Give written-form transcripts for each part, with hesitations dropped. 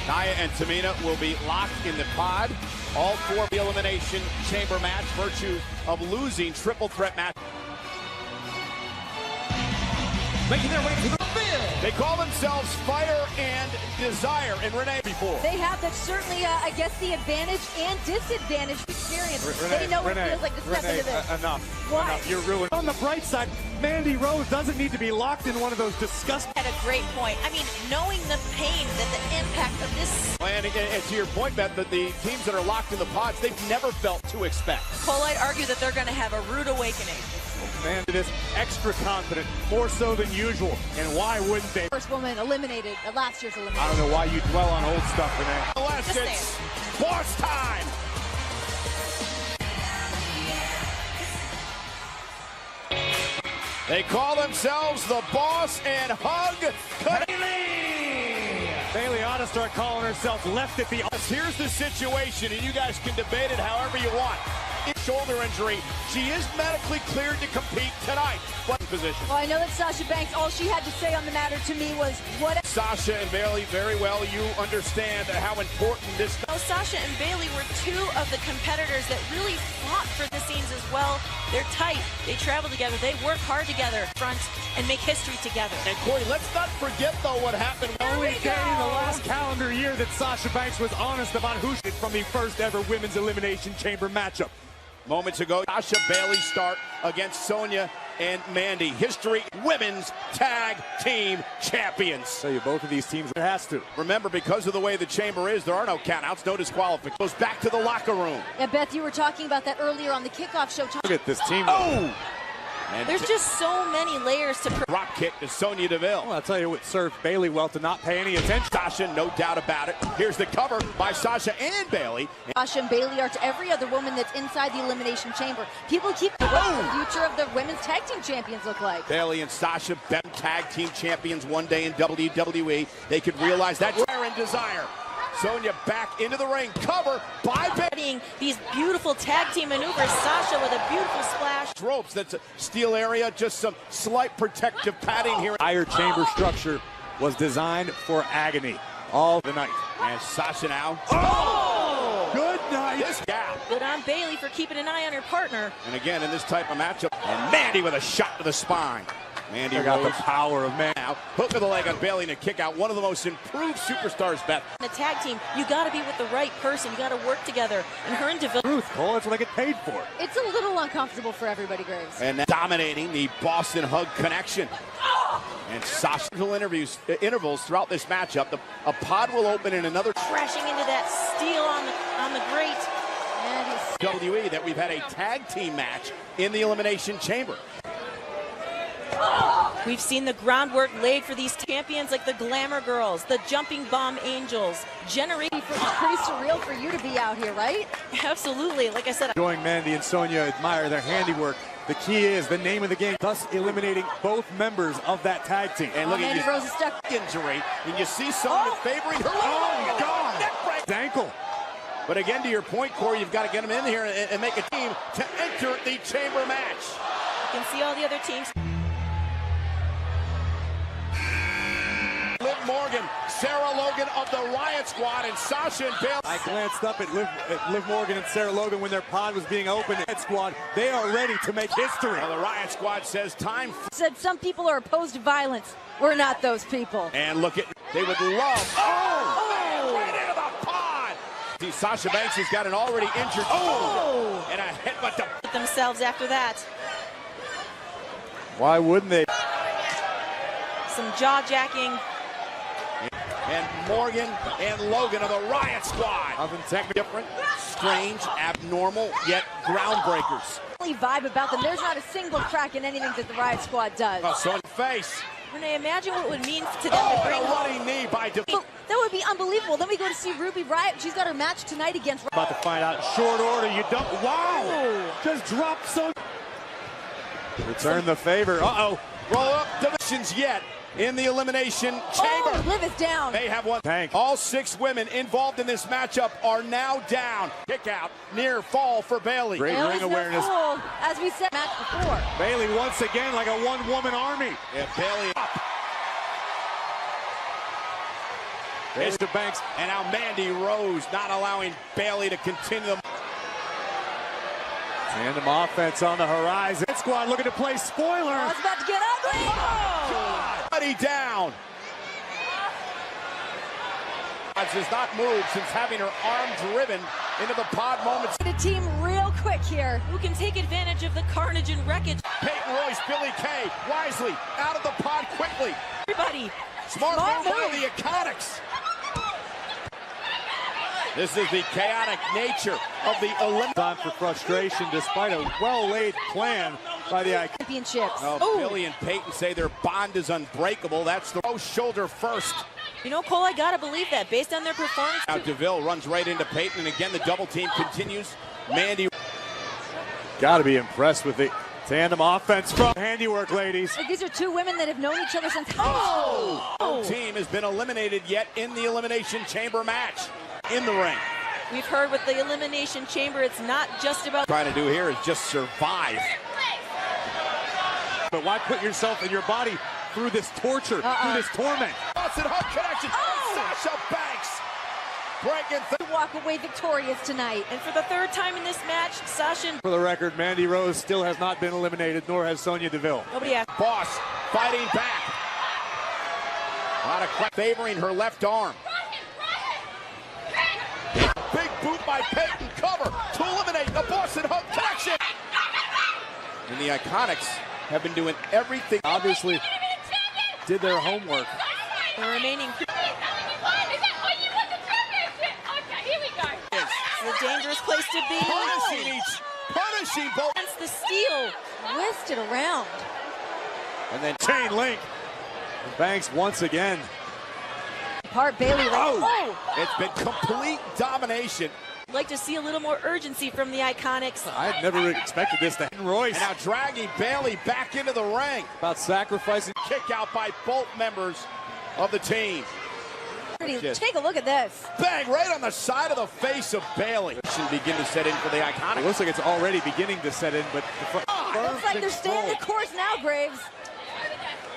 Nia and Tamina will be locked in the pod. All four the elimination chamber match, virtue of losing triple threat match. Making their way to the field. They call themselves Fire and Desire, and Renee before. They have that certainly, I guess, the advantage and disadvantage experience. They know what it feels like to step into this. Enough. Why? Enough. You're ruined. On the bright side, Mandy Rose doesn't need to be locked in one of those disgusting. At a great point. I mean, knowing the pain that the impact of this. And to your point, Beth, that the teams that are locked in the pods, they've never felt to expect. Cole, I'd argue that they're going to have a rude awakening. Man, it is extra confident, more so than usual. And why wouldn't they? First woman eliminated at last year's elimination. I don't know why you dwell on old stuff, Renee. Unless it's boss time. They call themselves the Boss and Hug. Bailey ought to start calling herself left at the. Here's the situation, and you guys can debate it however you want. Shoulder injury. She is medically cleared to compete tonight. What position? Well, I know that Sasha Banks, all she had to say on the matter to me was what. Sasha and Bailey, very well, you understand how important this. Well, Sasha and Bailey were two of the competitors that really fought for the scenes as well. They're tight. They travel together. They work hard together, front, and make history together. And Corey, let's not forget though what happened. Only day in the last calendar year that Sasha Banks was honest about who she did from the first ever women's elimination chamber matchup. Moments ago, Sasha Bailey start against Sonya and Mandy. History women's tag team champions. Tell you, both of these teams, it has to. Remember, because of the way the chamber is, there are no countouts, no disqualifications. Goes back to the locker room. Yeah, Beth, you were talking about that earlier on the kickoff show. Look at this team. Oh! And there's just so many layers to. Drop kick to Sonya Deville. Well, I'll tell you what served Bailey well to not pay any attention. Sasha, no doubt about it. Here's the cover by Sasha and Bailey. Sasha and Bailey are to every other woman that's inside the elimination chamber. People keep what the future of the women's tag team champions look like. Bailey and Sasha, been tag team champions one day in WWE. They could realize that. Fire and Desire. Sonya back into the ring. Cover by Bailey. These beautiful tag team maneuvers. Sasha with a beautiful splash. Ropes, that's a steel area. Just some slight protective padding here. Higher chamber structure was designed for agony all the night. And Sasha now. Oh! Good night. This gal. Good on Bailey for keeping an eye on her partner. And again, in this type of matchup, and Mandy with a shot to the spine. Mandy got Rose. the power of man. Now, hook of the leg on Bailey and a kick out. One of the most improved superstars, Beth. The tag team, you got to be with the right person. You got to work together. And her and Deville. Truth, Cole, that's what I get paid for. It's a little uncomfortable for everybody, Graves. And dominating the Boston Hug connection. And Sasha intervals throughout this matchup. A pod will open in another. Crashing into that steel on the grate. WWE that we've had a tag team match in the Elimination Chamber. We've seen the groundwork laid for these champions like the Glamour Girls, the Jumping Bomb Angels. Pretty surreal for you to be out here, right? Absolutely. Like I said, Enjoying Mandy and Sonya admire their handiwork. The key is the name of the game, thus eliminating both members of that tag team. And look at Mandy Rose is stuck. Injury, and you see Sonya favoring her. Oh, God! His ankle. But again, to your point, Corey, you've got to get them in here and make a team to enter the chamber match. you can see all the other teams. Liv Morgan, Sarah Logan of the Riot Squad, and Sasha and Bailey. I glanced up at Liv Morgan and Sarah Logan when their pod was being opened. Riot Squad, they are ready to make history. Well, the Riot Squad says time. Said some people are opposed to violence. We're not those people. And look at, they would love. Oh! Right into the pod. See, Sasha Banks has got an already injured. Oh! And a headbutt to Themselves after that. Why wouldn't they? Some jaw-jacking. And Morgan and Logan of the Riot Squad. Nothing technically Different, strange, abnormal, yet groundbreakers. Vibe about them. There's not a single crack in anything that the Riot Squad does. Oh, so in the face. Renee, imagine what it would mean to them to Oh, bring and a home. running knee by Deville. That would be unbelievable. Then we go to see Ruby Riot. She's got her match tonight against. about to find out in short order. You don't. Wow! Just dropped so. Return the favor. Uh-oh. Roll up divisions yet in the Elimination Chamber. Oh, Liv is down. They have one. Tank. All 6 women involved in this matchup are now down. Kick out, near fall for Bailey. Great It was ring the awareness. full, as we said match before. Bailey once again like a one-woman army. Yeah, Bailey up. It's to Banks. And now Mandy Rose not allowing Bayley to continue. Tandem offense on the horizon. Squad looking to play spoiler. Oh, it's about to get ugly. Oh! Buddy down. Has not moved since having her arm driven into the pod moments. The team real quick here. Who can take advantage of the carnage and wreckage? Peyton Royce, Billy Kay, wisely out of the pod quickly. Everybody. Smart move by the Iconics. This is the chaotic nature of the Olympics. Time for frustration despite a well-laid plan by the Iconics. Championships. Oh, Billy and Peyton say their bond is unbreakable. That's the shoulder first. You know, Cole, I gotta believe that based on their performance. Now DeVille runs right into Peyton, and again the double team continues. Mandy. Got to be impressed with the tandem offense from handiwork, ladies. These are two women that have known each other since No team has been eliminated yet in the Elimination Chamber match in the ring. We've heard with the Elimination Chamber, it's not just about Trying to do here is just survive. But why put yourself and your body through this torture, through this torment? Boston Hub connection. Sasha Banks breaking through. walk away victorious tonight. And for the third time in this match, Sasha. For the record, Mandy Rose still has not been eliminated, nor has Sonya Deville. Nobody asked. Boss fighting back. A lot of favoring her left arm. Big boot by Peyton, cover to eliminate the Boston Hub connection. And the Iconics have been doing everything. Obviously did their homework. The remaining. It's a dangerous place to be. Punishing both. Against the steel. Twisted around. And then chain link. And Banks once again. Part Bayley. It's been complete domination. I'd like to see a little more urgency from the Iconics. I had never expected this to Royce. And now dragging Bayley back into the ring. About sacrificing. Kick out by both members of the team. Take a look at this. Bang, right on the side of the face of Bayley. Should begin to set in for the Iconics. It looks like it's already beginning to set in, but Looks like they're staying the course now, Graves.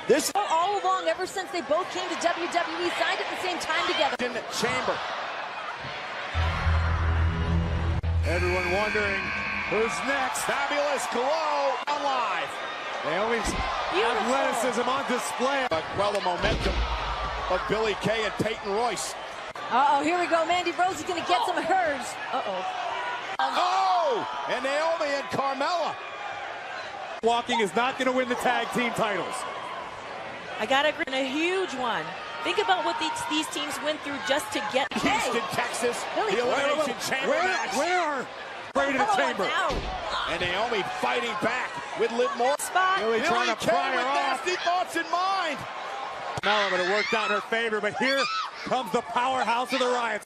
This all along, ever since they both came to WWE, signed at the same time together. in the chamber. everyone wondering who's next. Fabulous glow on live. Naomi's athleticism on display. But well, the momentum of Billy Kay and Peyton Royce. Uh-oh, here we go. Mandy Rose is going to get some of hers. Oh! And Naomi and Carmella. Walking is not going to win the tag team titles. I got a huge one. Think about what these teams went through just to get Houston, Texas, the Elimination Chamber match. Where? Right in the chamber. And Naomi fighting back with Liv Morgan. Spot. Billy trying to Kay pry her with off. nasty thoughts in mind. Carmella, but it worked out in her favor. But here comes the powerhouse of the Riots.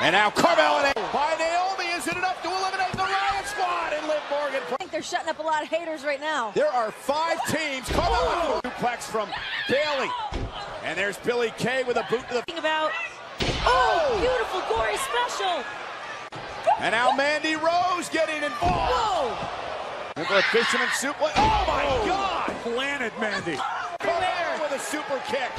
And now Carmella by Naomi. Is it enough to eliminate the Riot Squad? And Liv Morgan. I think they're shutting up a lot of haters right now. There are 5 teams. Carmella suplex from Bayley. And there's Billy Kay with a boot to the. Think about. Oh, beautiful gory special. And now Mandy Rose getting involved. Whoa. For a fisherman suplex. Oh my God! Planted Mandy. Carmella with a super kick.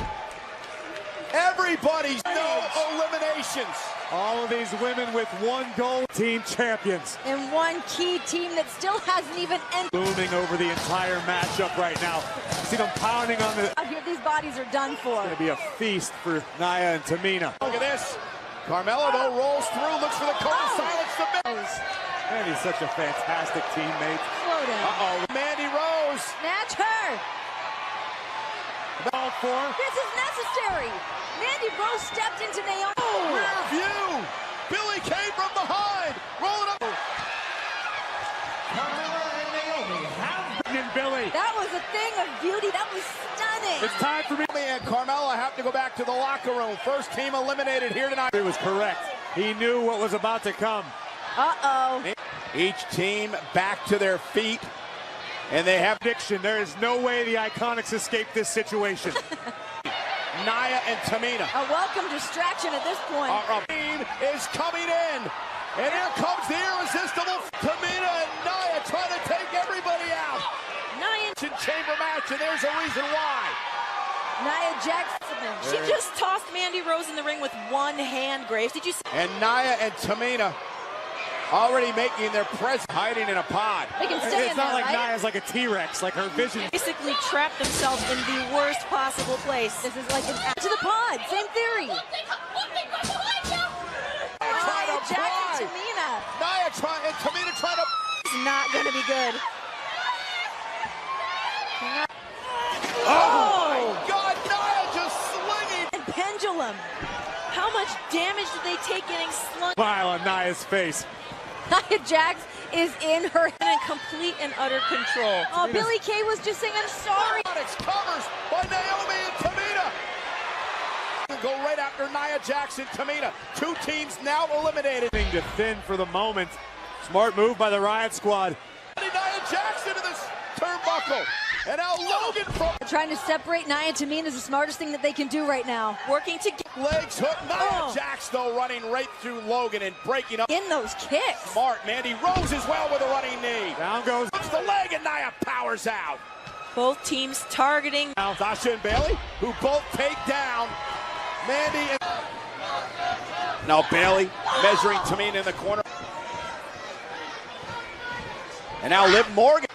Everybody's no eliminations. All of these women with one goal. Team champions. And one key team that still hasn't even entered. Booming over the entire matchup right now. See them pounding on the. Out here, these bodies are done for. It's going to be a feast for Nia and Tamina. Look at this. Carmella though rolls through, looks for the code to silence the miss. Mandy's such a fantastic teammate. Slow down. Mandy Rose. Snatch her. All four. This is necessary. Mandy Rose stepped into Naomi. Rear view. Billy Kay from behind. Rolling up. Carmella and Naomi have been Billy. That was a thing of beauty. That was stunning. It's time for me. And Carmella have to go back to the locker room. First team eliminated here tonight. He was correct. He knew what was about to come. Uh-oh. Each team back to their feet. And they have Prediction. There is no way the Iconics escape this situation. Nia and Tamina. A welcome distraction at this point. Our team is coming in. And here comes the irresistible Tamina and Nia trying to take everybody out. Nia Chamber match, and there's a reason why. Nia Jax happening? She just tossed Mandy Rose in the ring with one hand, Graves. Did you see? And Nia and Tamina already making their presence, hiding in a pod. They can stay It's in not there, like right? Nia's like a T-Rex, like her vision. Basically trapped themselves in the worst possible place. This is like an to the pod. Same theory. Nia Nia trying to Jax pry. and Tamina. Nia trying, and Tamina trying to. It's not going to be good. Oh my God, Nia just slinging. And pendulum. How much damage did they take getting slung? Smile on Nia's face. Nia Jax is in her. In complete and utter control. Oh, Billie Kay was just saying, I'm sorry. Covers by Naomi and Tamina. Go right after Nia Jax and Tamina. Two teams now eliminated. To thin for the moment. Smart move by the Riot Squad. Nia Jax into this turnbuckle. And now Logan from Trying to separate Nia and Tamina is the smartest thing that they can do right now. Working together legs hook. Nia Jax though running right through Logan and breaking up. In those kicks. Smart. Mandy Rose as well with a running knee. Down goes. Hooks the leg and Nia powers out. both teams targeting. Sasha and Bayley, who both take down Mandy and... Now Bayley measuring Tamina in the corner. And now Liv Morgan.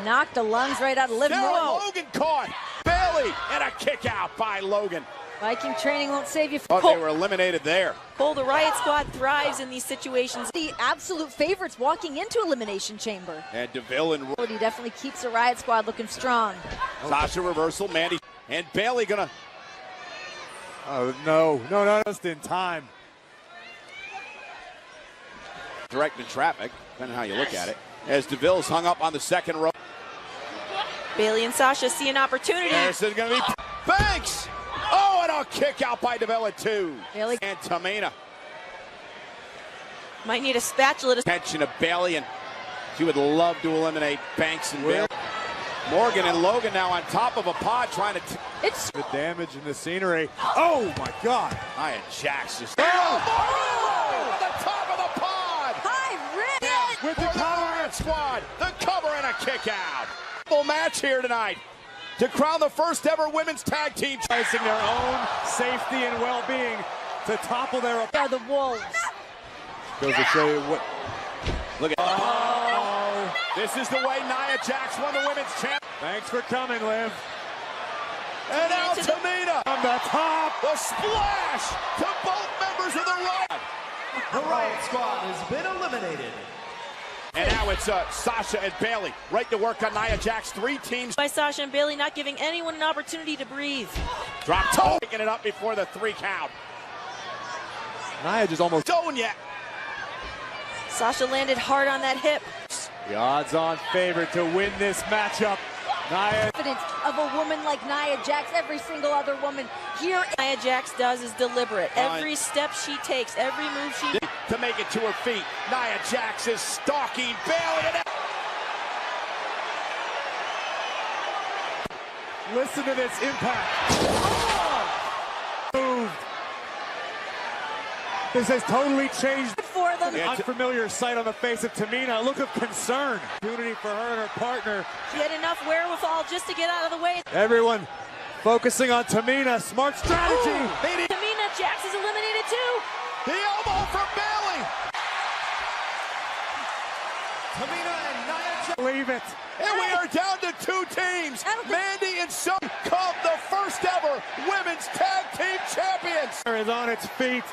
Knocked the lungs right out of Liv Morgan. Logan caught. Bayley and a kick out by Logan. Viking training won't save you. Oh, they were eliminated there. Cole, the Riot Squad thrives in these situations. The absolute favorites walking into Elimination Chamber. And DeVille and He definitely keeps the Riot Squad looking strong. Sasha reversal, Mandy and Bayley gonna. Oh no, just in time. Directing traffic, depending on how you look at it. As DeVille's hung up on the second row. Bayley and Sasha see an opportunity. This is gonna be Banks. Oh, and a kick out by DeVille at 2. Bayley and Tamina. Might need a spatula to Attention of Bayley, and she would love to eliminate Banks and Bayley. Morgan and Logan now on top of a pod trying to. It's The damage in the scenery. Oh my God! Nia Jax just. Oh! On the top of the pod. high risk. With the For the Riot Squad, the cover and a kick out. Full match here tonight to crown the first ever women's tag team. Placing their own safety and well-being to topple their. They are the Wolves. Goes to show you what. Look at. Oh! This is the way Nia Jax won the women's champ. Thanks for coming, Liv. And now Tamina On the top. the splash to both members of the Riot. The Riot Squad has been eliminated. And now it's Sasha and Bayley right to work on Nia Jax. 3 teams. by Sasha and Bayley, not giving anyone an opportunity to breathe. Drop toe. Picking it up before the 3 count. Nia just almost. Sonya. Sasha landed hard on that hip. The odds-on favorite to win this matchup. Nia. Confidence of a woman like Nia Jax. Every single other woman here. Nia Jax does is deliberate. Every step she takes, every move she To make it to her feet. Nia Jax is stalking Bayley. And Listen to this impact. Moved. This has totally changed. For them. Yeah. Unfamiliar sight on the face of Tamina. A look of concern. Opportunity for her and her partner. She had enough wherewithal just to get out of the way. Everyone focusing on Tamina. Smart strategy. Tamina Jax is eliminated too. the elbow from Bayley. Tamina and Nia Jax. Believe it. And we are down to 2 teams. Mandy and Sonya come the first ever women's tag team champions. Is on its feet.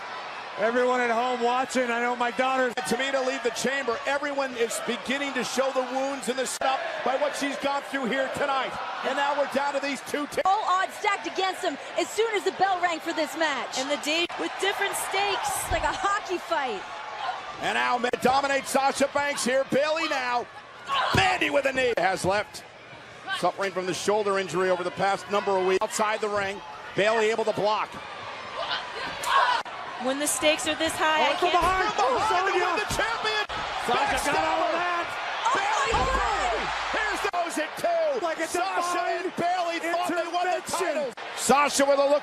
Everyone at home watching. I know my daughters. Tamina leave the chamber. Everyone is beginning to show the wounds and the stuff by what she's gone through here tonight. And now we're down to these 2 teams. All odds stacked against them as soon as the bell rang for this match. And the day with different stakes. like a hockey fight. And now dominates Sasha Banks here. Bayley now. Mandy with a knee. Has left. Suffering from the shoulder injury over the past number of weeks. Outside the ring. Bayley able to block. When the stakes are this high, I From can't. behind. From behind Sonya. to win the champion. Sasha got all of that. Bayley through. Here's those at 2. Like a Sasha divine and Bayley thought they won the intervention. title. Sasha with a look.